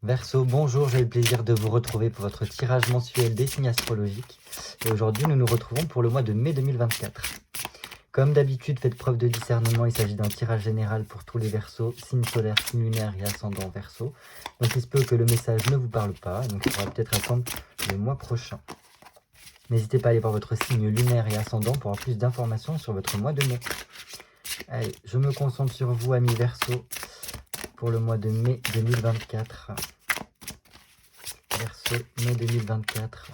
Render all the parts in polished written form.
Verseau, bonjour, j'ai le plaisir de vous retrouver pour votre tirage mensuel des signes astrologiques. Et aujourd'hui, nous nous retrouvons pour le mois de mai 2024. Comme d'habitude, faites preuve de discernement, il s'agit d'un tirage général pour tous les Verseaux, signes solaires, signes lunaires et ascendants Verseau. Donc il se peut que le message ne vous parle pas, donc il faudra peut-être attendre le mois prochain. N'hésitez pas à aller voir votre signe lunaire et ascendant pour avoir plus d'informations sur votre mois de mai. Allez, je me concentre sur vous, amis Verseau, pour le mois de mai 2024. Verseau, mai 2024.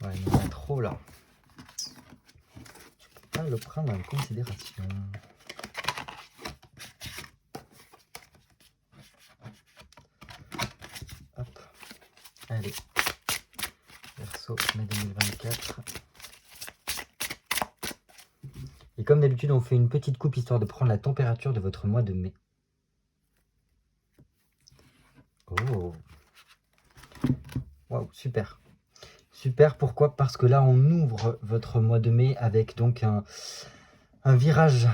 Ouais, il y en a trop là. Je peux pas le prendre en considération. Hop. Allez. Verseau, mai 2024. Et comme d'habitude, on fait une petite coupe histoire de prendre la température de votre mois de mai. Oh. Waouh, super. Super, pourquoi? Parce que là, on ouvre votre mois de mai avec donc un virage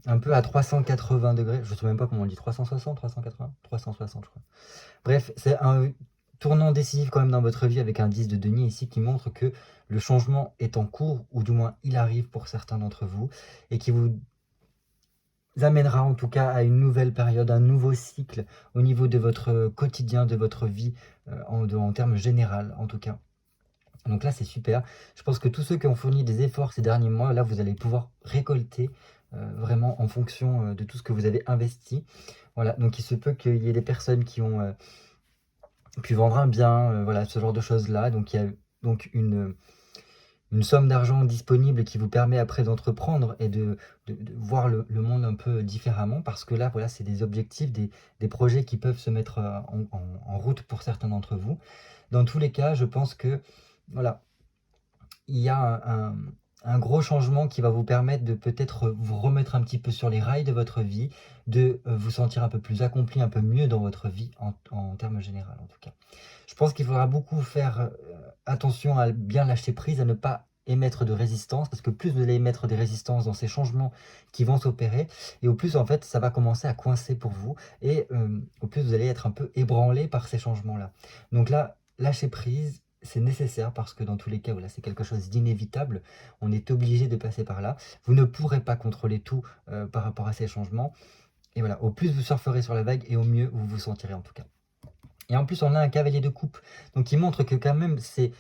un peu à 380 degrés. Je ne sais même pas comment on dit, 360, 380, 360 je crois. Bref, c'est un tournant décisif quand même dans votre vie avec un 10 de denier ici qui montre que le changement est en cours, ou du moins il arrive pour certains d'entre vous, et qui vous amènera en tout cas à une nouvelle période, un nouveau cycle au niveau de votre quotidien, de votre vie, en termes général en tout cas. Donc là c'est super, je pense que tous ceux qui ont fourni des efforts ces derniers mois, là vous allez pouvoir récolter vraiment en fonction de tout ce que vous avez investi. Voilà, donc il se peut qu'il y ait des personnes qui ont pu vendre un bien, voilà, ce genre de choses là, donc il y a donc une somme d'argent disponible qui vous permet après d'entreprendre et de voir le monde un peu différemment, parce que là, voilà, c'est des objectifs, des projets qui peuvent se mettre en route pour certains d'entre vous. Dans tous les cas, je pense que, voilà, il y a un gros changement qui va vous permettre de peut-être vous remettre un petit peu sur les rails de votre vie, de vous sentir un peu plus accompli, un peu mieux dans votre vie, en termes généraux en tout cas. Je pense qu'il faudra beaucoup faire attention à bien lâcher prise, à ne pas émettre de résistance, parce que plus vous allez émettre des résistances dans ces changements qui vont s'opérer, et au plus en fait ça va commencer à coincer pour vous, et au plus vous allez être un peu ébranlé par ces changements-là. Donc là, lâcher prise, c'est nécessaire, parce que dans tous les cas, voilà, c'est quelque chose d'inévitable, on est obligé de passer par là. Vous ne pourrez pas contrôler tout par rapport à ces changements, et voilà, au plus vous surferez sur la vague, et au mieux vous vous sentirez en tout cas. Et en plus, on a un cavalier de coupe, donc qui montre que quand même ces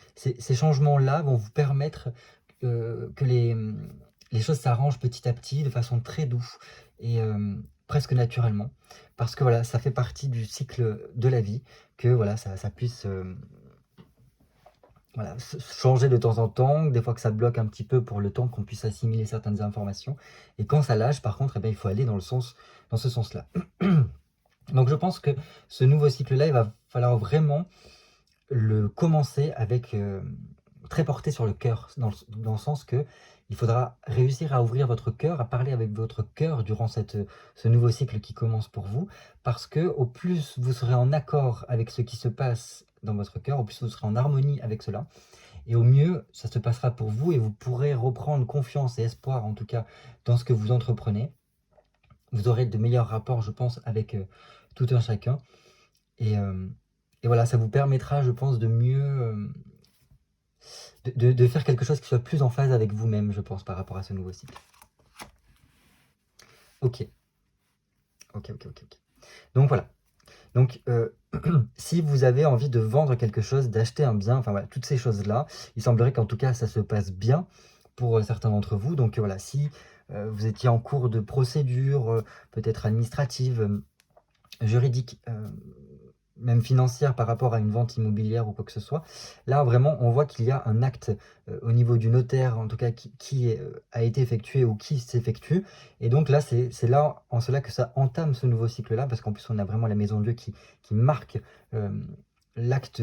changements-là vont vous permettre que les choses s'arrangent petit à petit, de façon très douce et presque naturellement. Parce que voilà, ça fait partie du cycle de la vie, que voilà, ça puisse voilà, changer de temps en temps, des fois que ça bloque un petit peu pour le temps qu'on puisse assimiler certaines informations. Et quand ça lâche, par contre, eh bien, il faut aller dans ce sens-là. Donc je pense que ce nouveau cycle-là, il va falloir vraiment le commencer avec très porté sur le cœur, dans le sens que il faudra réussir à ouvrir votre cœur, à parler avec votre cœur durant ce nouveau cycle qui commence pour vous, parce que au plus vous serez en accord avec ce qui se passe dans votre cœur, au plus vous serez en harmonie avec cela, et au mieux ça se passera pour vous, et vous pourrez reprendre confiance et espoir en tout cas dans ce que vous entreprenez. Vous aurez de meilleurs rapports, je pense, avec tout un chacun, et, euh, et voilà, ça vous permettra, je pense, de mieux de faire quelque chose qui soit plus en phase avec vous-même, je pense, par rapport à ce nouveau cycle. Ok. Ok. Donc voilà. Donc, si vous avez envie de vendre quelque chose, d'acheter un bien, enfin voilà, toutes ces choses-là, il semblerait qu'en tout cas, ça se passe bien pour certains d'entre vous. Donc voilà, si vous étiez en cours de procédure, peut-être administrative, juridique, même financière par rapport à une vente immobilière ou quoi que ce soit. Là, vraiment, on voit qu'il y a un acte au niveau du notaire, en tout cas, qui a été effectué ou qui s'effectue. Et donc là, c'est là, en cela que ça entame ce nouveau cycle-là, parce qu'en plus, on a vraiment la Maison de Dieu qui marque l'acte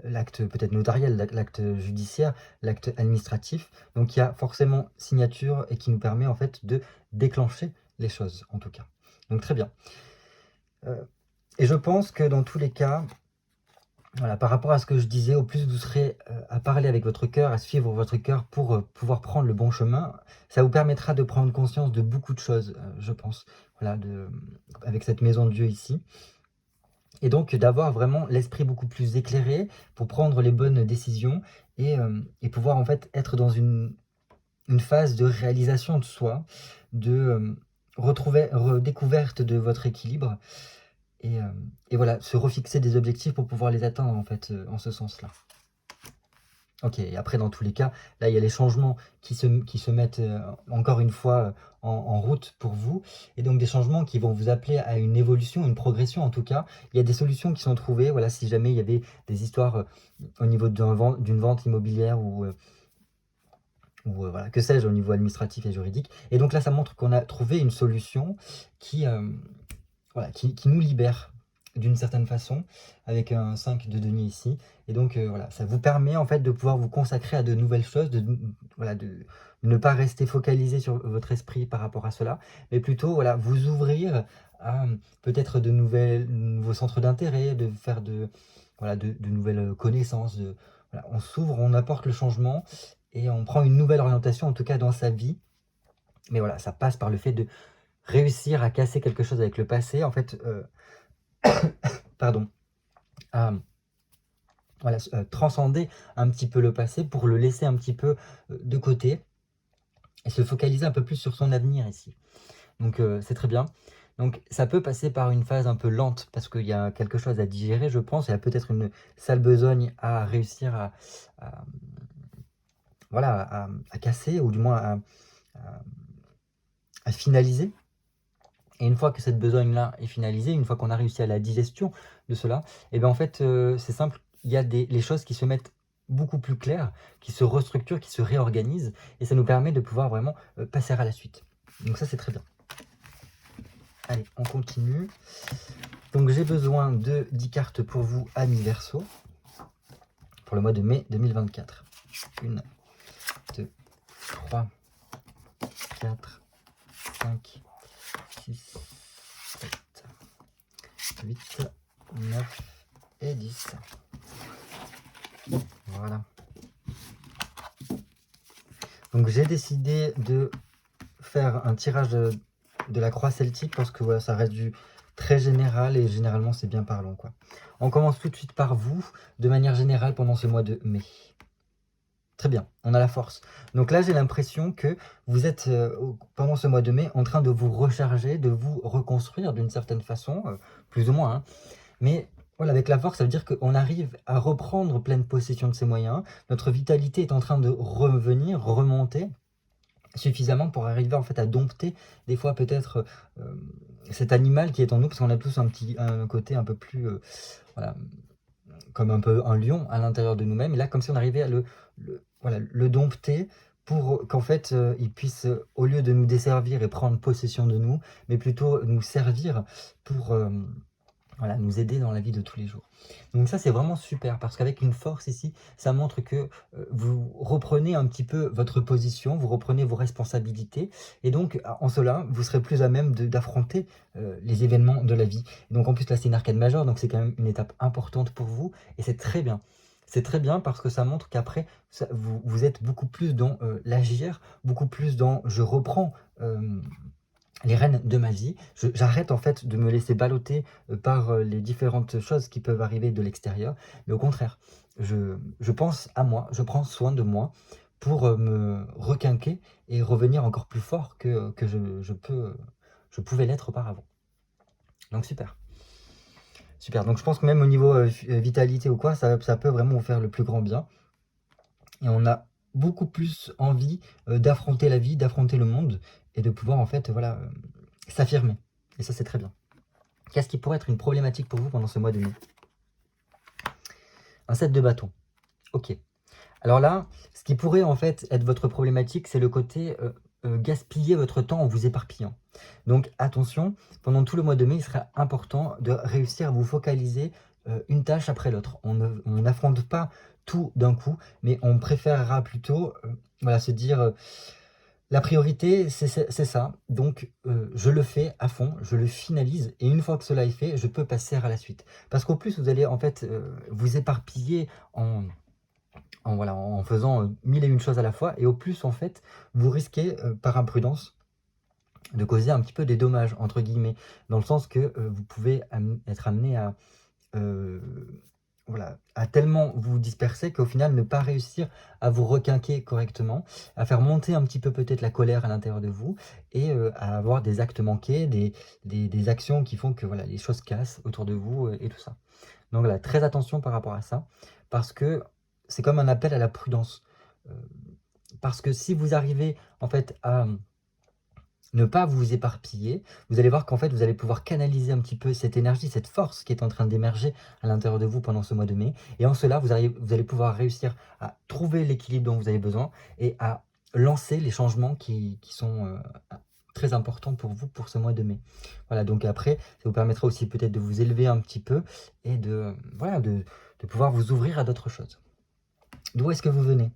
l'acte peut-être notariel, l'acte judiciaire, l'acte administratif. Donc il y a forcément signature, et qui nous permet en fait de déclencher les choses, en tout cas. Donc très bien. Et je pense que dans tous les cas, Voilà, par rapport à ce que je disais, au plus vous serez à parler avec votre cœur, à suivre votre cœur pour pouvoir prendre le bon chemin, ça vous permettra de prendre conscience de beaucoup de choses, je pense, voilà, avec cette maison de Dieu ici. Et donc d'avoir vraiment l'esprit beaucoup plus éclairé pour prendre les bonnes décisions et pouvoir en fait être dans une phase de réalisation de soi, de redécouverte de votre équilibre et voilà, se refixer des objectifs pour pouvoir les atteindre en fait, en ce sens-là. OK, et après dans tous les cas, là il y a les changements qui se mettent, encore une fois, en route pour vous et donc des changements qui vont vous appeler à une évolution, une progression en tout cas. Il y a des solutions qui sont trouvées, voilà, si jamais il y avait des histoires, au niveau d'une vente immobilière ou voilà, que sais-je, au niveau administratif et juridique et donc là, ça montre qu'on a trouvé une solution qui, voilà, qui nous libère d'une certaine façon, avec un 5 de denier ici. Et donc voilà, ça vous permet en fait de pouvoir vous consacrer à de nouvelles choses, voilà, de ne pas rester focalisé sur votre esprit par rapport à cela, mais plutôt voilà, vous ouvrir à peut-être nouveaux centres d'intérêt, de faire voilà, de nouvelles connaissances. Voilà, on s'ouvre, on apporte le changement et on prend une nouvelle orientation, en tout cas dans sa vie. Mais voilà, ça passe par le fait de réussir à casser quelque chose avec le passé, en fait, pardon, à voilà, transcender un petit peu le passé pour le laisser un petit peu de côté et se focaliser un peu plus sur son avenir ici. Donc c'est très bien. Donc ça peut passer par une phase un peu lente parce qu'il y a quelque chose à digérer, je pense. Il y a peut-être une sale besogne à réussir à- voilà, à casser ou du moins à- à finaliser. Et une fois que cette besogne-là est finalisée, une fois qu'on a réussi à la digestion de cela, et bien en fait, c'est simple, il y a les choses qui se mettent beaucoup plus claires, qui se restructurent, qui se réorganisent, et ça nous permet de pouvoir vraiment passer à la suite. Donc ça, c'est très bien. Allez, on continue. Donc j'ai besoin de 10 cartes pour vous, amis Verseau, pour le mois de mai 2024. 1, 2, 3, 4, 5, 6, 7, 8, 9 et 10. Voilà. Donc j'ai décidé de faire un tirage de la croix celtique parce que voilà, ça reste du très général et généralement c'est bien parlant, quoi. On commence tout de suite par vous, de manière générale pendant ce mois de mai. Très bien, on a la force. Donc là, j'ai l'impression que vous êtes, pendant ce mois de mai, en train de vous recharger, de vous reconstruire d'une certaine façon, plus ou moins, hein. Mais voilà, avec la force, ça veut dire qu'on arrive à reprendre pleine possession de ses moyens. Notre vitalité est en train de revenir, remonter suffisamment pour arriver en fait à dompter des fois peut-être cet animal qui est en nous, parce qu'on a tous un côté un peu plus, voilà, comme un peu un lion à l'intérieur de nous-mêmes. Et là, comme si on arrivait à voilà, le dompter pour qu'en fait, il puisse, au lieu de nous desservir et prendre possession de nous, mais plutôt nous servir pour voilà, nous aider dans la vie de tous les jours. Donc ça, c'est vraiment super parce qu'avec une force ici, ça montre que vous reprenez un petit peu votre position, vous reprenez vos responsabilités et donc en cela, vous serez plus à même d'affronter les événements de la vie. Et donc en plus là, c'est une arcade majeure, donc c'est quand même une étape importante pour vous et c'est très bien. C'est très bien parce que ça montre qu'après, vous êtes beaucoup plus dans l'agir, beaucoup plus dans je reprends les rênes de ma vie. J'arrête en fait de me laisser balloter par les différentes choses qui peuvent arriver de l'extérieur. Mais au contraire, je pense à moi, je prends soin de moi pour me requinquer et revenir encore plus fort que je pouvais l'être auparavant. Donc super. Super. Donc je pense que même au niveau vitalité ou quoi, ça peut vraiment vous faire le plus grand bien. Et on a beaucoup plus envie d'affronter la vie, d'affronter le monde et de pouvoir en fait voilà, s'affirmer. Et ça, c'est très bien. Qu'est-ce qui pourrait être une problématique pour vous pendant ce mois de mai? Un set de bâtons. Ok. Alors là, ce qui pourrait en fait être votre problématique, c'est le côté gaspiller votre temps en vous éparpillant. Donc attention, pendant tout le mois de mai, il sera important de réussir à vous focaliser une tâche après l'autre. On n'affronte pas tout d'un coup, mais on préférera plutôt voilà, se dire La priorité, c'est ça. Donc, je le fais à fond, je le finalise et une fois que cela est fait, je peux passer à la suite. Parce qu'au plus, vous allez en fait, vous éparpiller voilà, en faisant, 1000 et une choses à la fois et au plus, en fait, vous risquez, par imprudence, de causer un petit peu des «dommages» entre guillemets. Dans le sens que, vous pouvez être amené à, heu, voilà, à tellement vous disperser qu'au final ne pas réussir à vous requinquer correctement, à faire monter un petit peu peut-être la colère à l'intérieur de vous et à avoir des actes manqués, des actions qui font que voilà, les choses cassent autour de vous, et tout ça. Donc voilà, très attention par rapport à ça, parce que c'est comme un appel à la prudence. Heu, Parce que si vous arrivez en fait à ne pas vous éparpiller, vous allez voir qu'en fait, vous allez pouvoir canaliser un petit peu cette énergie, cette force qui est en train d'émerger à l'intérieur de vous pendant ce mois de mai. Et en cela, vous allez pouvoir réussir à trouver l'équilibre dont vous avez besoin et à lancer les changements qui sont très importants pour vous pour ce mois de mai. Voilà, donc après, ça vous permettra aussi peut-être de vous élever un petit peu et voilà, de pouvoir vous ouvrir à d'autres choses. D'où est-ce que vous venez?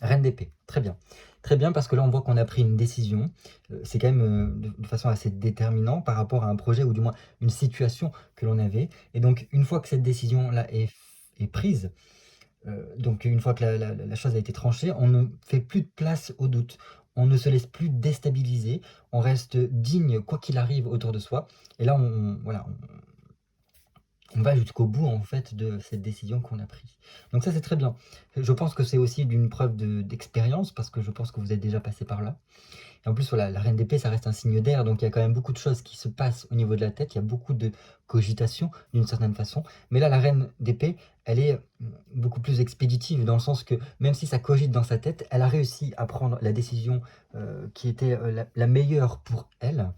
Reine d'épée, très bien. Très bien parce que là on voit qu'on a pris une décision, c'est quand même, de façon assez déterminant par rapport à un projet ou du moins une situation que l'on avait et donc une fois que cette décision-là est prise, donc une fois que la chose a été tranchée, on ne fait plus de place au doute. On ne se laisse plus déstabiliser, on reste digne quoi qu'il arrive autour de soi et là voilà, on va jusqu'au bout en fait de cette décision qu'on a prise. Donc ça c'est très bien. Je pense que c'est aussi d'une preuve d'expérience parce que je pense que vous êtes déjà passé par là. Et en plus voilà, la reine d'épée ça reste un signe d'air, donc il y a quand même beaucoup de choses qui se passent au niveau de la tête, il y a beaucoup de cogitation d'une certaine façon. Mais là la reine d'épée, elle est beaucoup plus expéditive dans le sens que même si ça cogite dans sa tête, elle a réussi à prendre la décision qui était la meilleure pour elle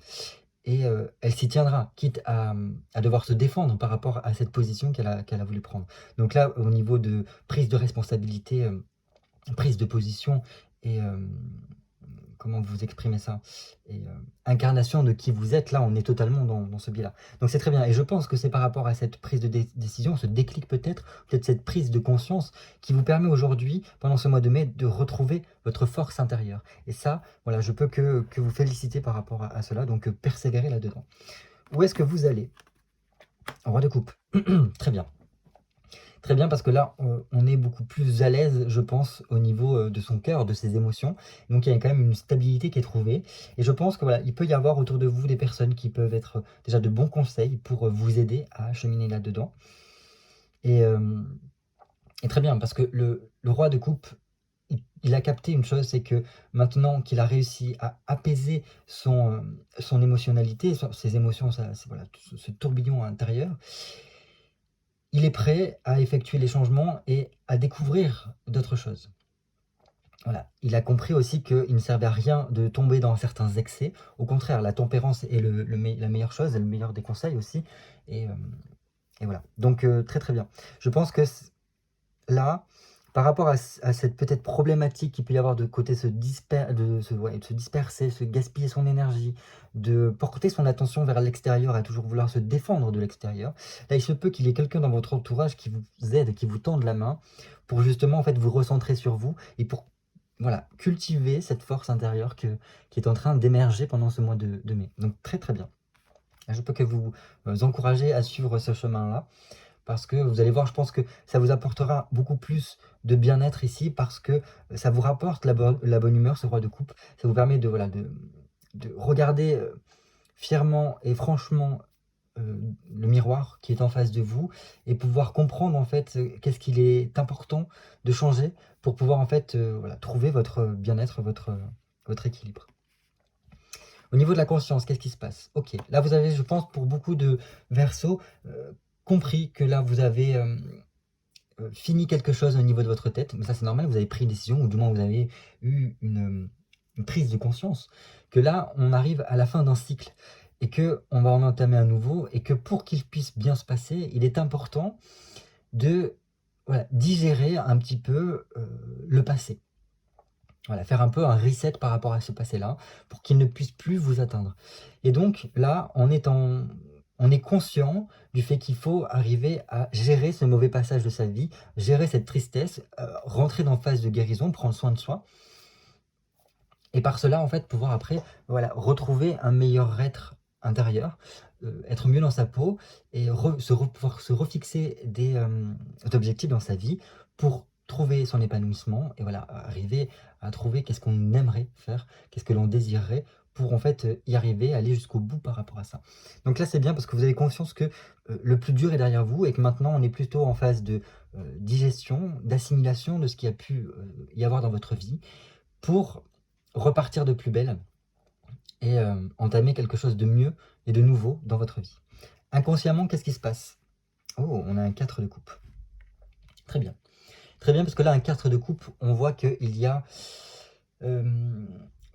et elle s'y tiendra, quitte à devoir se défendre par rapport à cette position qu'elle a voulu prendre. Donc là, au niveau de prise de responsabilité, prise de position et comment vous exprimez ça? Et incarnation de qui vous êtes, là, on est totalement dans ce biais-là. Donc c'est très bien et je pense que c'est par rapport à cette prise de décision, ce déclic peut-être cette prise de conscience qui vous permet aujourd'hui, pendant ce mois de mai, de retrouver votre force intérieure et ça, voilà, je peux que vous féliciter par rapport à cela, donc persévérer là-dedans. Où est-ce que vous allez? Roi de coupe. Très bien. Très bien parce que là, on est beaucoup plus à l'aise, je pense, au niveau, de son cœur, de ses émotions. Donc il y a quand même une stabilité qui est trouvée et je pense que voilà, il peut y avoir autour de vous des personnes qui peuvent être, déjà de bons conseils pour, vous aider à cheminer là-dedans et très bien parce que le roi de coupe, il a capté une chose, c'est que maintenant qu'il a réussi à apaiser son émotionnalité, ses émotions, voilà, ce tourbillon intérieur, il est prêt à effectuer les changements et à découvrir d'autres choses. Voilà. Il a compris aussi qu'il ne servait à rien de tomber dans certains excès. Au contraire, la tempérance est la meilleure chose, et le meilleur des conseils aussi. Et, euh, et voilà. Donc, très très bien. Je pense que là, par rapport à cette peut-être problématique qu'il peut y avoir de côté de se disperser, se gaspiller son énergie, de porter son attention vers l'extérieur, à toujours vouloir se défendre de l'extérieur, là il se peut qu'il y ait quelqu'un dans votre entourage qui vous aide, qui vous tende la main pour justement en fait vous recentrer sur vous et pour voilà, cultiver cette force intérieure qui est en train d'émerger pendant ce mois de mai. Donc très très bien. Je peux que vous encourager à suivre ce chemin-là parce que vous allez voir, je pense que ça vous apportera beaucoup plus de bien-être ici parce que ça vous rapporte la bonne humeur, ce roi de coupe. Ça vous permet de, voilà, de regarder fièrement et franchement le miroir qui est en face de vous et pouvoir comprendre en fait qu'est-ce qu'il est important de changer pour pouvoir en fait voilà, trouver votre bien-être, votre équilibre. Au niveau de la conscience, qu'est-ce qui se passe? Ok, là vous avez, je pense, pour beaucoup de Verseaux, compris que là vous avez fini quelque chose au niveau de votre tête, mais ça c'est normal, vous avez pris une décision, ou du moins vous avez eu une prise de conscience, que là on arrive à la fin d'un cycle, et que on va en entamer un nouveau, et que pour qu'il puisse bien se passer, il est important de voilà, digérer un petit peu le passé. Voilà, faire un peu un reset par rapport à ce passé-là, pour qu'il ne puisse plus vous atteindre. Et donc là, on est conscient du fait qu'il faut arriver à gérer ce mauvais passage de sa vie, gérer cette tristesse, rentrer dans phase de guérison, prendre soin de soi, Et par cela, en fait, pouvoir après, voilà, retrouver un meilleur être intérieur, être mieux dans sa peau et pouvoir se refixer des objectifs dans sa vie pour trouver son épanouissement et voilà, arriver à trouver qu'est-ce qu'on aimerait faire, qu'est-ce que l'on désirerait pour en fait y arriver, aller jusqu'au bout par rapport à ça. Donc là, c'est bien parce que vous avez conscience que le plus dur est derrière vous et que maintenant, on est plutôt en phase de digestion, d'assimilation de ce qui a pu y avoir dans votre vie pour repartir de plus belle et entamer quelque chose de mieux et de nouveau dans votre vie. Inconsciemment, qu'est-ce qui se passe? Oh, on a un 4 de coupe. Très bien. Très bien, parce que là, un 4 de coupe, on voit qu'il y a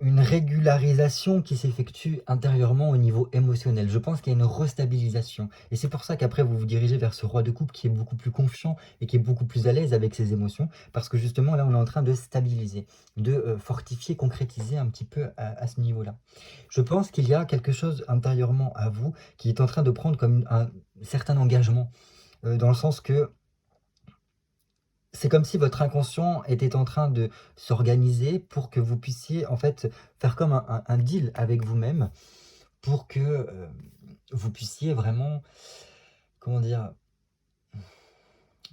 une régularisation qui s'effectue intérieurement au niveau émotionnel. Je pense qu'il y a une restabilisation. Et c'est pour ça qu'après, vous vous dirigez vers ce roi de coupe qui est beaucoup plus confiant et qui est beaucoup plus à l'aise avec ses émotions. Parce que justement, là, on est en train de stabiliser, de fortifier, concrétiser un petit peu à ce niveau-là. Je pense qu'il y a quelque chose intérieurement à vous qui est en train de prendre comme un certain engagement. Dans le sens que c'est comme si votre inconscient était en train de s'organiser pour que vous puissiez en fait faire comme un deal avec vous-même pour que vous puissiez vraiment, comment dire,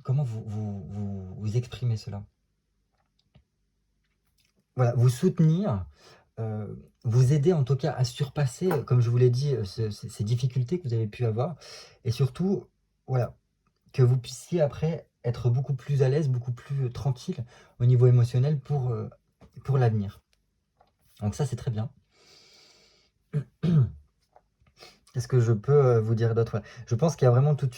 comment vous exprimer cela? Voilà, vous soutenir, vous aider en tout cas à surpasser, comme je vous l'ai dit, ces difficultés que vous avez pu avoir et surtout, voilà, que vous puissiez après être beaucoup plus à l'aise, beaucoup plus tranquille au niveau émotionnel pour l'avenir. Donc ça, c'est très bien. Qu'est-ce que je peux vous dire d'autre? Ouais. Je pense qu'il y a vraiment tout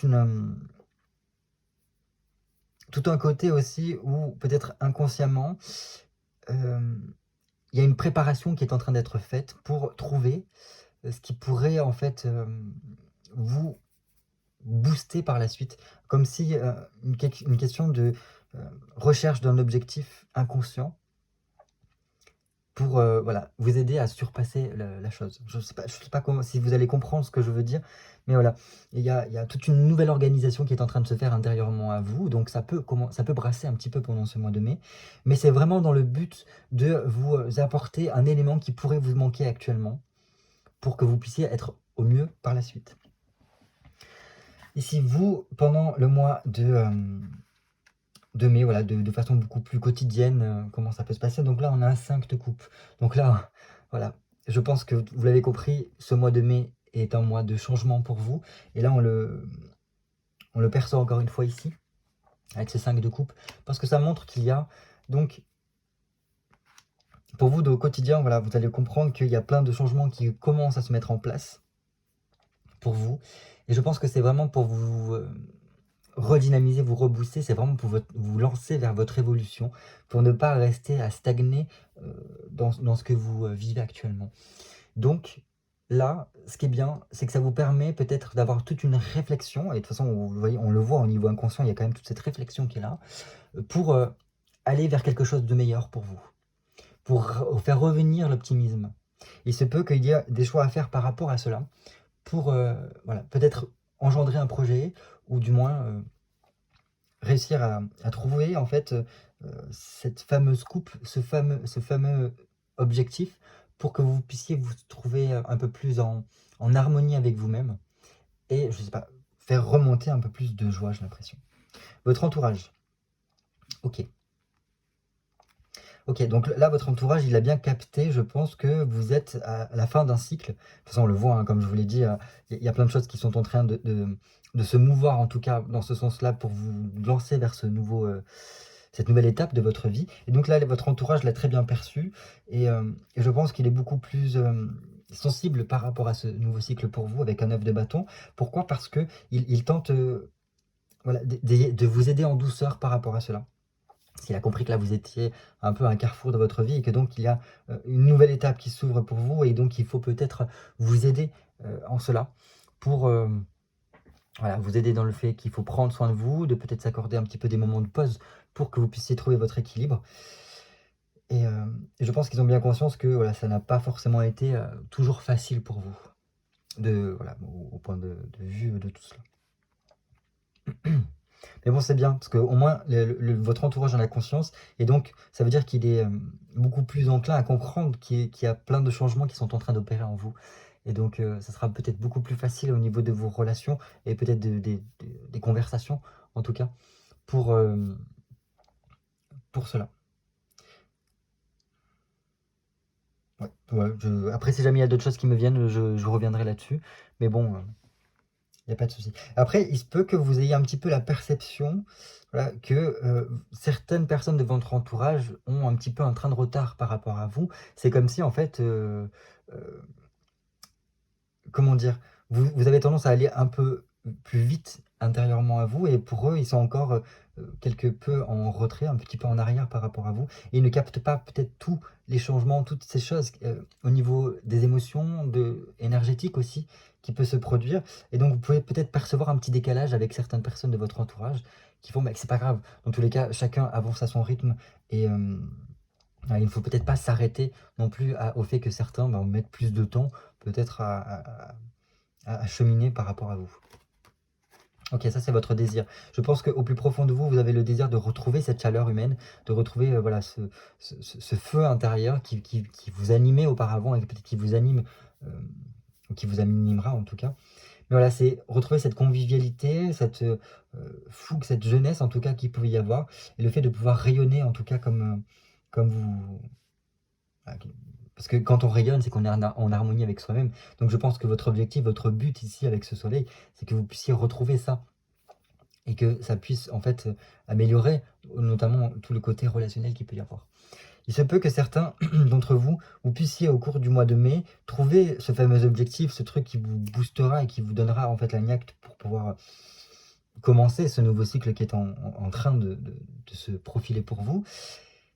un côté aussi où peut-être inconsciemment, il y a une préparation qui est en train d'être faite pour trouver ce qui pourrait en fait vous booster par la suite. Comme si une question de recherche d'un objectif inconscient pour voilà, vous aider à surpasser la chose. Je sais pas comment, si vous allez comprendre ce que je veux dire, mais voilà, il y a toute une nouvelle organisation qui est en train de se faire intérieurement à vous, donc ça peut brasser un petit peu pendant ce mois de mai, mais c'est vraiment dans le but de vous apporter un élément qui pourrait vous manquer actuellement, pour que vous puissiez être au mieux par la suite. Ici, vous, pendant le mois de mai, voilà, de façon beaucoup plus quotidienne, comment ça peut se passer. Donc là, on a un 5 de coupe. Donc là, voilà, je pense que vous l'avez compris, ce mois de mai est un mois de changement pour vous. Et là, on le perçoit encore une fois ici, avec ce 5 de coupe, parce que ça montre qu'il y a, donc, pour vous, au quotidien, voilà, vous allez comprendre qu'il y a plein de changements qui commencent à se mettre en place pour vous. Et je pense que c'est vraiment pour vous redynamiser, vous rebooster, c'est vraiment pour vous lancer vers votre évolution, pour ne pas rester à stagner dans ce que vous vivez actuellement. Donc là, ce qui est bien, c'est que ça vous permet peut-être d'avoir toute une réflexion, et de toute façon, vous voyez, on le voit au niveau inconscient, il y a quand même toute cette réflexion qui est là, pour aller vers quelque chose de meilleur pour vous, pour faire revenir l'optimisme. Il se peut qu'il y ait des choix à faire par rapport à cela, pour voilà, peut-être engendrer un projet, ou du moins réussir à trouver en fait cette fameuse coupe, ce fameux objectif pour que vous puissiez vous trouver un peu plus en harmonie avec vous-même et je sais pas, faire remonter un peu plus de joie, j'ai l'impression. Votre entourage. Ok. Ok, donc là, votre entourage, il a bien capté, je pense, que vous êtes à la fin d'un cycle. De toute façon, on le voit, hein, comme je vous l'ai dit, il y a plein de choses qui sont en train de se mouvoir, en tout cas, dans ce sens-là, pour vous lancer vers cette nouvelle étape de votre vie. Et donc là, votre entourage l'a très bien perçu. Et je pense qu'il est beaucoup plus sensible par rapport à ce nouveau cycle pour vous, avec un 9 de bâton. Pourquoi? Parce qu'il tente voilà, de vous aider en douceur par rapport à cela. Parce qu'il a compris que là, vous étiez un peu à un carrefour de votre vie et que donc il y a une nouvelle étape qui s'ouvre pour vous et donc il faut peut-être vous aider en cela pour voilà, vous aider dans le fait qu'il faut prendre soin de vous, de peut-être s'accorder un petit peu des moments de pause pour que vous puissiez trouver votre équilibre. Et je pense qu'ils ont bien conscience que voilà, ça n'a pas forcément été toujours facile pour vous, voilà, au point de vue de tout cela. Mais bon, c'est bien, parce qu'au moins, votre entourage en a conscience, et donc, ça veut dire qu'il est beaucoup plus enclin à comprendre qu'il y a plein de changements qui sont en train d'opérer en vous. Et donc, ça sera peut-être beaucoup plus facile au niveau de vos relations, et peut-être des conversations, en tout cas, pour cela. Ouais, ouais, après, si jamais il y a d'autres choses qui me viennent, je reviendrai là-dessus. Mais bon, il n'y a pas de souci. Après, il se peut que vous ayez un petit peu la perception, voilà, que certaines personnes de votre entourage ont un petit peu un train de retard par rapport à vous. C'est comme si, en fait, comment dire? Vous avez tendance à aller un peu plus vite intérieurement à vous, et pour eux, ils sont encore, quelque peu en retrait, un petit peu en arrière par rapport à vous, et ils ne captent pas peut-être tous les changements, toutes ces choses, au niveau des émotions, énergétiques aussi, qui peut se produire, et donc vous pouvez peut-être percevoir un petit décalage avec certaines personnes de votre entourage qui font, bah, que c'est pas grave. Dans tous les cas, chacun avance à son rythme, et il ne faut peut-être pas s'arrêter non plus au fait que certains, bah, mettent plus de temps peut-être à cheminer par rapport à vous. Ok, ça c'est votre désir. Je pense qu'au plus profond de vous, vous avez le désir de retrouver cette chaleur humaine, de retrouver voilà, ce feu intérieur qui vous animait auparavant, et peut-être qui vous anime, qui vous animera en tout cas. Mais voilà, c'est retrouver cette convivialité, cette fougue, cette jeunesse en tout cas qu'il pouvait y avoir, et le fait de pouvoir rayonner en tout cas comme vous. Voilà, parce que quand on rayonne, c'est qu'on est en harmonie avec soi-même. Donc je pense que votre objectif, votre but ici avec ce soleil, c'est que vous puissiez retrouver ça, et que ça puisse en fait améliorer notamment tout le côté relationnel qu'il peut y avoir. Il se peut que certains d'entre vous, vous puissiez au cours du mois de mai trouver ce fameux objectif, ce truc qui vous boostera et qui vous donnera en fait la niaque pour pouvoir commencer ce nouveau cycle qui est en train de se profiler pour vous.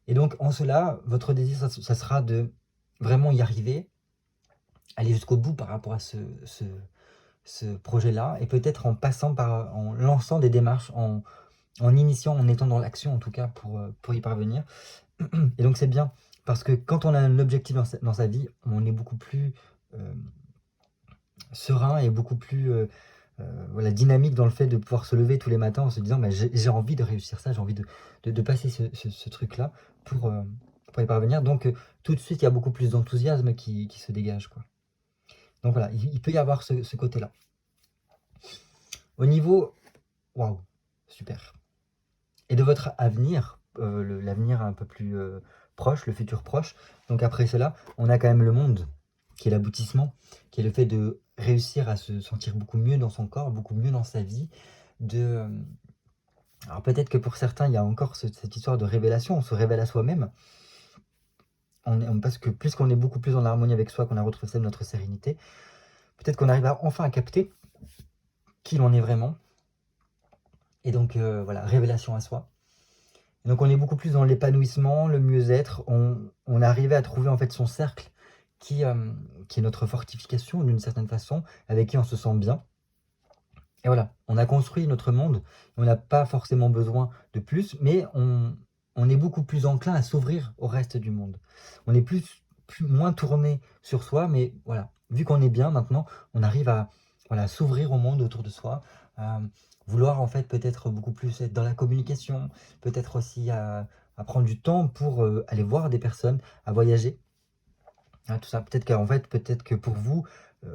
Et donc en cela, votre désir, ça sera de vraiment y arriver, aller jusqu'au bout par rapport à ce projet-là, et peut-être en lançant des démarches, en initiant, en étant dans l'action en tout cas pour y parvenir. Et donc c'est bien, parce que quand on a un objectif dans sa vie, on est beaucoup plus serein et beaucoup plus voilà, dynamique dans le fait de pouvoir se lever tous les matins en se disant bah, j'ai envie de réussir ça, j'ai envie de passer ce truc-là pour y parvenir. Donc tout de suite, il y a beaucoup plus d'enthousiasme qui se dégage, quoi. Donc voilà, il peut y avoir ce côté-là. Au niveau... Waouh, super. Et de votre avenir, l'avenir un peu plus proche, le futur proche. Donc après cela, on a quand même le monde, qui est l'aboutissement, qui est le fait de réussir à se sentir beaucoup mieux dans son corps, beaucoup mieux dans sa vie. Alors peut-être que pour certains, il y a encore cette histoire de révélation, on se révèle à soi-même. Parce que puisqu'on est beaucoup plus en harmonie avec soi, qu'on a retrouvé notre sérénité, peut-être qu'on arrivera enfin à capter qui l'on est vraiment. Et donc voilà, révélation à soi. Et donc on est beaucoup plus dans l'épanouissement, le mieux-être. On arrivait à trouver en fait son cercle qui est notre fortification d'une certaine façon, avec qui on se sent bien. Et voilà, on a construit notre monde, on n'a pas forcément besoin de plus, mais on est beaucoup plus enclin à s'ouvrir au reste du monde. On est moins tourné sur soi, mais voilà, vu qu'on est bien maintenant, on arrive à voilà, s'ouvrir au monde autour de soi, à vouloir en fait peut-être beaucoup plus être dans la communication, peut-être aussi à prendre du temps pour aller voir des personnes, à voyager. Tout ça, peut-être que pour vous,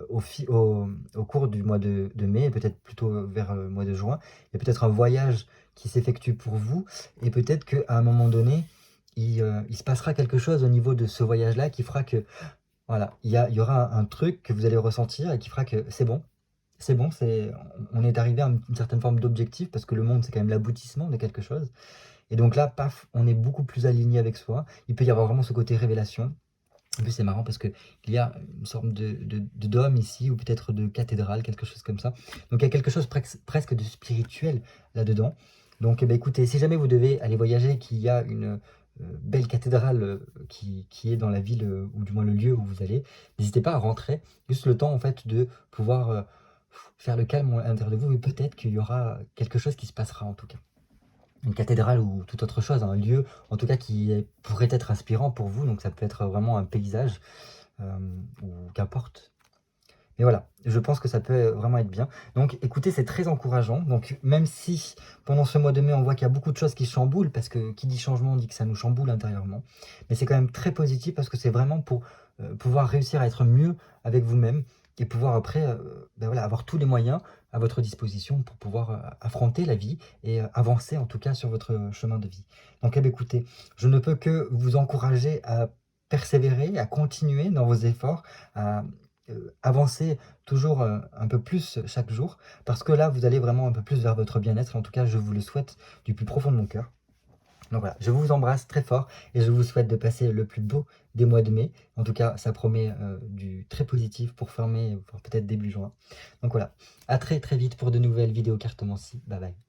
au cours du mois de mai, peut-être plutôt vers le mois de juin, il y a peut-être un voyage qui s'effectue pour vous, et peut-être qu'à un moment donné, il se passera quelque chose au niveau de ce voyage-là qui fera que, voilà, il y aura un truc que vous allez ressentir et qui fera que c'est bon, on est arrivé à une certaine forme d'objectif, parce que le monde, c'est quand même l'aboutissement de quelque chose. Et donc là, paf, on est beaucoup plus aligné avec soi. Il peut y avoir vraiment ce côté révélation. En plus, c'est marrant parce qu'il y a une sorte de dôme ici, ou peut-être de cathédrale, quelque chose comme ça. Donc il y a quelque chose presque de spirituel là-dedans. Donc écoutez, si jamais vous devez aller voyager, qu'il y a une belle cathédrale qui est dans la ville, ou du moins le lieu où vous allez, n'hésitez pas à rentrer, juste le temps en fait de pouvoir faire le calme à l'intérieur de vous, et peut-être qu'il y aura quelque chose qui se passera en tout cas. Une cathédrale ou toute autre chose, un lieu en tout cas qui pourrait être inspirant pour vous, donc ça peut être vraiment un paysage, ou qu'importe. Mais voilà, je pense que ça peut vraiment être bien. Donc écoutez, c'est très encourageant. Donc même si pendant ce mois de mai, on voit qu'il y a beaucoup de choses qui chamboulent, parce que qui dit changement dit que ça nous chamboule intérieurement, mais c'est quand même très positif parce que c'est vraiment pour pouvoir réussir à être mieux avec vous-même et pouvoir après ben voilà, avoir tous les moyens à votre disposition pour pouvoir affronter la vie et avancer en tout cas sur votre chemin de vie. Donc eh bien, écoutez, je ne peux que vous encourager à persévérer, à continuer dans vos efforts, à avancer toujours un peu plus chaque jour, parce que là, vous allez vraiment un peu plus vers votre bien-être. En tout cas, je vous le souhaite du plus profond de mon cœur. Donc voilà, je vous embrasse très fort et je vous souhaite de passer le plus beau des mois de mai. En tout cas, ça promet du très positif pour fin mai, voire peut-être début juin. Donc voilà, à très très vite pour de nouvelles vidéos cartomancie. Bye bye.